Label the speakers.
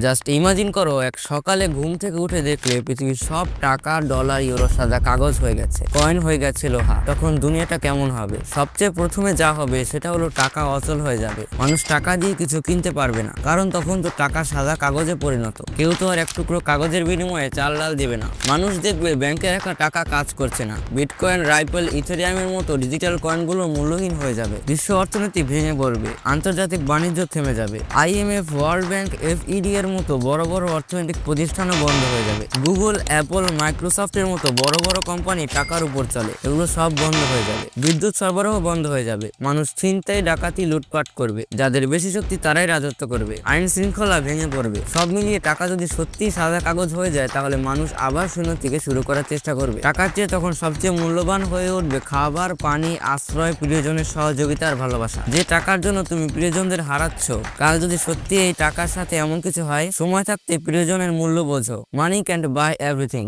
Speaker 1: Just imagine করো, এক সকালে ঘুম থেকে উঠে দেখলে পৃথিবীর সব টাকা, ডলার, ইউরো সাদা কাগজ হয়ে গেছে, কয়েন হয়ে গেছে লোহা। তখন দুনিয়াটা কেমন হবে? সবচেয়ে প্রথমে যা হবে সেটা হলো টাকা অচল হয়ে যাবে। মানুষ টাকা দিয়ে কিছু কিনতে পারবে না, কারণ তখন তো টাকা সাদা কাগজে পরিণত। কেউ তো আর এক টুকরো কাগজের বিনিময়ে চাল ডাল দেবে না। মানুষ দেখবে ব্যাংকে রাখা টাকা কাজ করছে না। বিটকয়েন, রাইপেল, ইথেরিয়ামের মতো ডিজিটাল কয়েনগুলো মূল্যহীন হয়ে যাবে। বিশ্ব অর্থনীতি ভেঙে পড়বে, আন্তর্জাতিক বাণিজ্য থেমে যাবে। IMF, ওয়ার্ল্ড ব্যাংক, FED এর মতো বড় বড় অর্থনৈতিক প্রতিষ্ঠানও বন্ধ হয়ে যাবে। গুগল, অ্যাপল, মাইক্রোসফটের মতো বড় বড় কোম্পানি টাকার উপর চলে, এগুলো সব বন্ধ হয়ে যাবে। বিদ্যুৎ সরবরাহ বন্ধ হয়ে যাবে। মানুষ ছিনতাই, ডাকাতি, লুটপাট করবে। যাদের বেশি শক্তি তারাই রাজত্ব করবে। আইন শৃঙ্খলা ভেঙে পড়বে। সব মিলিয়ে টাকা যদি সত্যিই সাদা কাগজ হয়ে যায়, তাহলে মানুষ আবার শূন্য থেকে শুরু করার চেষ্টা করবে। টাকার চেয়ে তখন সবচেয়ে মূল্যবান হয়ে উঠবে খাবার, পানি, আশ্রয়, প্রিয়জনের সহযোগিতা আর ভালোবাসা। যে টাকার জন্য তুমি প্রিয়জনদের হারাচ্ছ, কাল যদি সত্যি এই টাকার সাথে এমন কিছু হয়, সময় থাকতে প্রিয়জনের মূল্য বোঝো। মানি ক্যান্ট বাই এভরিথিং।